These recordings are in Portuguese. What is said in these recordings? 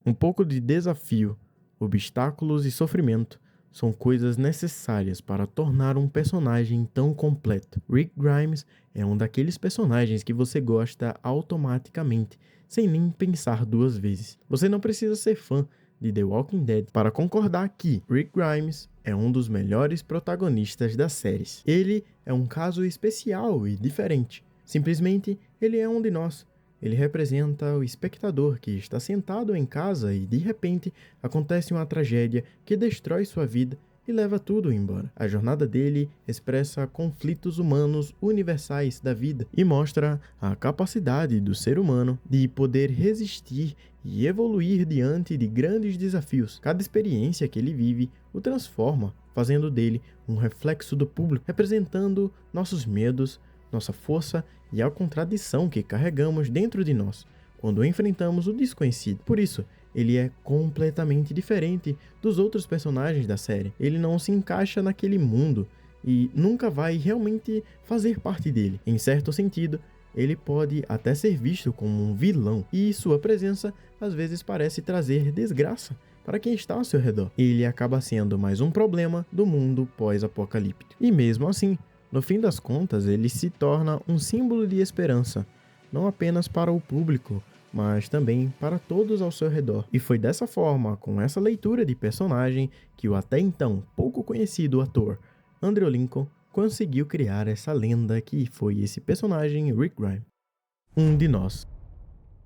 Um pouco de desafio, obstáculos e sofrimento são coisas necessárias para tornar um personagem tão completo. Rick Grimes é um daqueles personagens que você gosta automaticamente, sem nem pensar duas vezes. Você não precisa ser fã de The Walking Dead para concordar que Rick Grimes é um dos melhores protagonistas das séries. Ele é um caso especial e diferente. Simplesmente, ele é um de nós. Ele representa o espectador que está sentado em casa e, de repente, acontece uma tragédia que destrói sua vida e leva tudo embora. A jornada dele expressa conflitos humanos universais da vida e mostra a capacidade do ser humano de poder resistir e evoluir diante de grandes desafios. Cada experiência que ele vive o transforma, fazendo dele um reflexo do público, representando nossos medos, nossa força e a contradição que carregamos dentro de nós quando enfrentamos o desconhecido. Por isso, ele é completamente diferente dos outros personagens da série. Ele não se encaixa naquele mundo e nunca vai realmente fazer parte dele. Em certo sentido, ele pode até ser visto como um vilão e sua presença às vezes parece trazer desgraça para quem está ao seu redor. Ele acaba sendo mais um problema do mundo pós-apocalíptico. E mesmo assim, no fim das contas, ele se torna um símbolo de esperança, não apenas para o público, mas também para todos ao seu redor. E foi dessa forma, com essa leitura de personagem, que o até então pouco conhecido ator Andrew Lincoln conseguiu criar essa lenda que foi esse personagem Rick Grimes. Um de nós.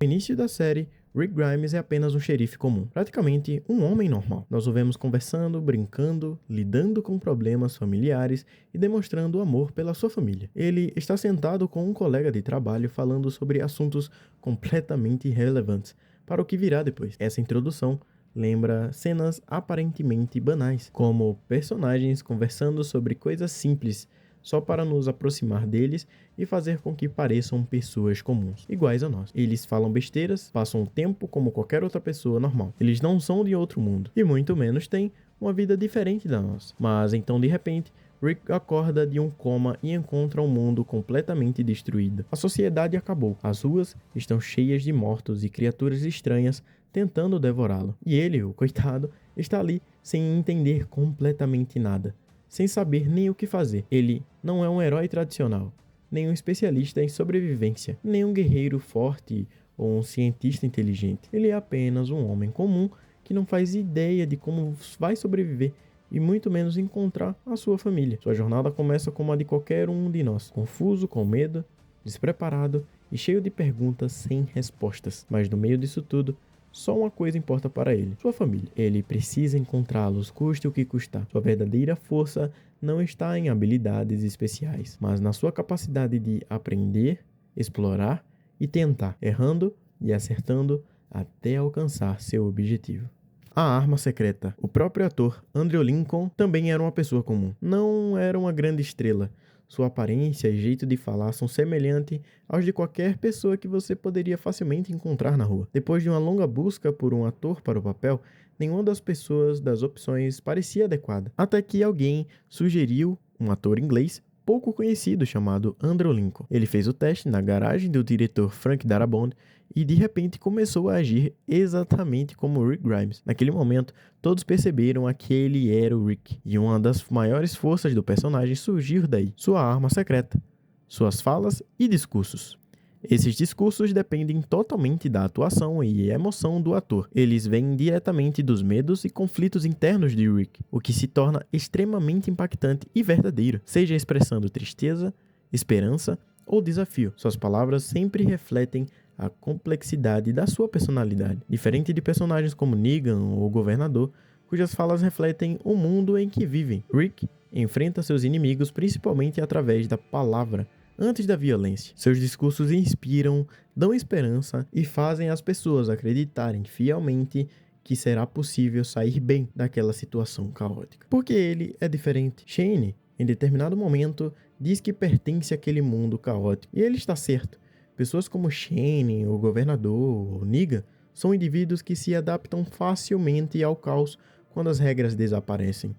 No início da série, Rick Grimes é apenas um xerife comum, praticamente um homem normal. Nós o vemos conversando, brincando, lidando com problemas familiares e demonstrando amor pela sua família. Ele está sentado com um colega de trabalho falando sobre assuntos completamente irrelevantes para o que virá depois. Essa introdução lembra cenas aparentemente banais, como personagens conversando sobre coisas simples, só para nos aproximar deles e fazer com que pareçam pessoas comuns, iguais a nós. Eles falam besteiras, passam o tempo como qualquer outra pessoa normal. Eles não são de outro mundo, e muito menos têm uma vida diferente da nossa. Mas então, de repente, Rick acorda de um coma e encontra um mundo completamente destruído. A sociedade acabou. As ruas estão cheias de mortos e criaturas estranhas tentando devorá-lo. E ele, o coitado, está ali sem entender completamente nada, sem saber nem o que fazer. Ele não é um herói tradicional, nem um especialista em sobrevivência, nem um guerreiro forte ou um cientista inteligente. Ele é apenas um homem comum que não faz ideia de como vai sobreviver e muito menos encontrar a sua família. Sua jornada começa como a de qualquer um de nós, confuso, com medo, despreparado e cheio de perguntas sem respostas. Mas no meio disso tudo, só uma coisa importa para ele: sua família. Ele precisa encontrá-los, custe o que custar. Sua verdadeira força não está em habilidades especiais, mas na sua capacidade de aprender, explorar e tentar, errando e acertando até alcançar seu objetivo. A arma secreta. O próprio ator Andrew Lincoln também era uma pessoa comum. Não era uma grande estrela. Sua aparência e jeito de falar são semelhantes aos de qualquer pessoa que você poderia facilmente encontrar na rua. Depois de uma longa busca por um ator para o papel, nenhuma das opções parecia adequada. Até que alguém sugeriu um ator inglês pouco conhecido chamado Andrew Lincoln. Ele fez o teste na garagem do diretor Frank Darabont e de repente começou a agir exatamente como Rick Grimes. Naquele momento, todos perceberam que aquele era o Rick, e uma das maiores forças do personagem surgiu daí: sua arma secreta, suas falas e discursos. Esses discursos dependem totalmente da atuação e emoção do ator. Eles vêm diretamente dos medos e conflitos internos de Rick, o que se torna extremamente impactante e verdadeiro, seja expressando tristeza, esperança ou desafio. Suas palavras sempre refletem a complexidade da sua personalidade, diferente de personagens como Negan ou o Governador, cujas falas refletem o mundo em que vivem. Rick enfrenta seus inimigos principalmente através da palavra, antes da violência. Seus discursos inspiram, dão esperança e fazem as pessoas acreditarem fielmente que será possível sair bem daquela situação caótica. Porque ele é diferente. Shane, em determinado momento, diz que pertence àquele mundo caótico. E ele está certo. Pessoas como Shane, o Governador, ou Negan, são indivíduos que se adaptam facilmente ao caos quando as regras desaparecem.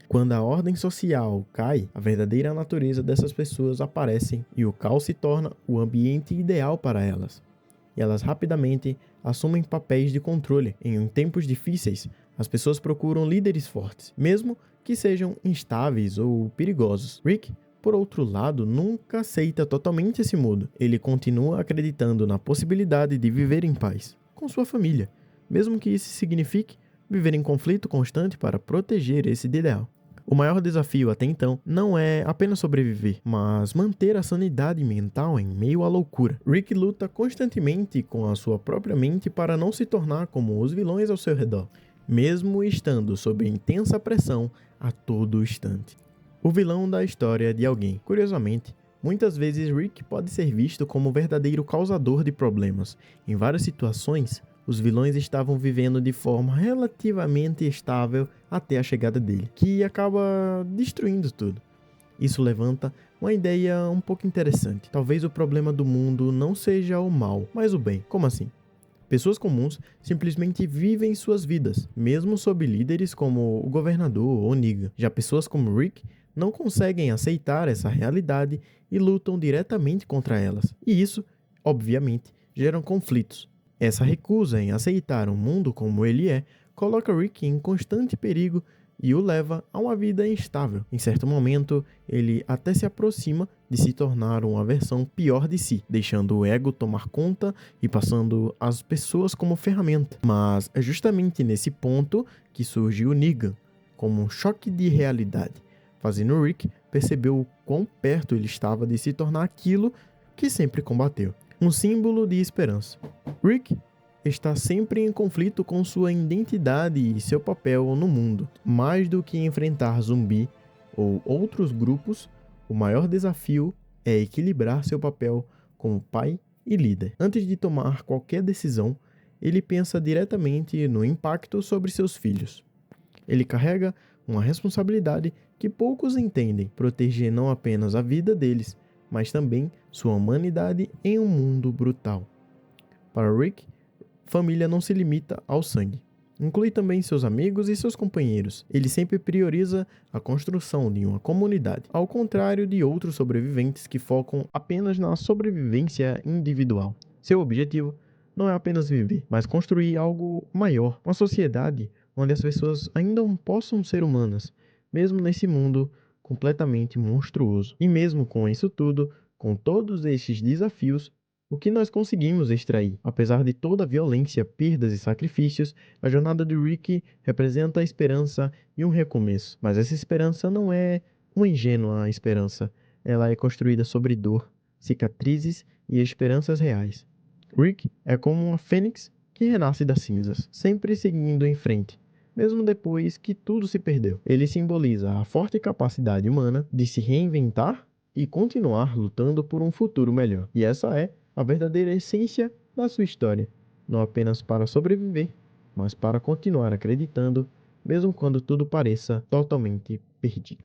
Quando a ordem social cai, a verdadeira natureza dessas pessoas aparece e o caos se torna o ambiente ideal para elas. e elas rapidamente assumem papéis de controle. Em tempos difíceis, as pessoas procuram líderes fortes, mesmo que sejam instáveis ou perigosos. Rick, por outro lado, nunca aceita totalmente esse mudo. Ele continua acreditando na possibilidade de viver em paz com sua família, mesmo que isso signifique viver em conflito constante para proteger esse ideal. O maior desafio até então não é apenas sobreviver, mas manter a sanidade mental em meio à loucura. Rick luta constantemente com a sua própria mente para não se tornar como os vilões ao seu redor, mesmo estando sob intensa pressão a todo instante. O vilão da história de alguém. Curiosamente, muitas vezes Rick pode ser visto como o verdadeiro causador de problemas. Em várias situações, os vilões estavam vivendo de forma relativamente estável até a chegada dele, que acaba destruindo tudo. Isso levanta uma ideia um pouco interessante. Talvez o problema do mundo não seja o mal, mas o bem. Como assim? Pessoas comuns simplesmente vivem suas vidas, mesmo sob líderes como o governador ou Negan. Já pessoas como Rick não conseguem aceitar essa realidade e lutam diretamente contra elas. E isso, obviamente, gera conflitos. Essa recusa em aceitar um mundo como ele é coloca Rick em constante perigo e o leva a uma vida instável. Em certo momento, ele até se aproxima de se tornar uma versão pior de si, deixando o ego tomar conta e passando as pessoas como ferramenta. Mas é justamente nesse ponto que surge o Negan, como um choque de realidade, fazendo Rick perceber o quão perto ele estava de se tornar aquilo que sempre combateu. Um símbolo de esperança. Rick está sempre em conflito com sua identidade e seu papel no mundo. Mais do que enfrentar zumbi ou outros grupos, o maior desafio é equilibrar seu papel como pai e líder. Antes de tomar qualquer decisão, ele pensa diretamente no impacto sobre seus filhos. Ele carrega uma responsabilidade que poucos entendem: proteger não apenas a vida deles, mas também sua humanidade em um mundo brutal. Para Rick, família não se limita ao sangue. Inclui também seus amigos e seus companheiros. Ele sempre prioriza a construção de uma comunidade, ao contrário de outros sobreviventes que focam apenas na sobrevivência individual. Seu objetivo não é apenas viver, mas construir algo maior, uma sociedade onde as pessoas ainda possam ser humanas, mesmo nesse mundo completamente monstruoso. E mesmo com isso tudo, com todos estes desafios, o que nós conseguimos extrair? Apesar de toda a violência, perdas e sacrifícios, a jornada de Rick representa a esperança e um recomeço. Mas essa esperança não é uma ingênua esperança. Ela é construída sobre dor, cicatrizes e esperanças reais. Rick é como uma fênix que renasce das cinzas, sempre seguindo em frente, mesmo depois que tudo se perdeu. Ele simboliza a forte capacidade humana de se reinventar e continuar lutando por um futuro melhor. E essa é a verdadeira essência da sua história, não apenas para sobreviver, mas para continuar acreditando, mesmo quando tudo pareça totalmente perdido.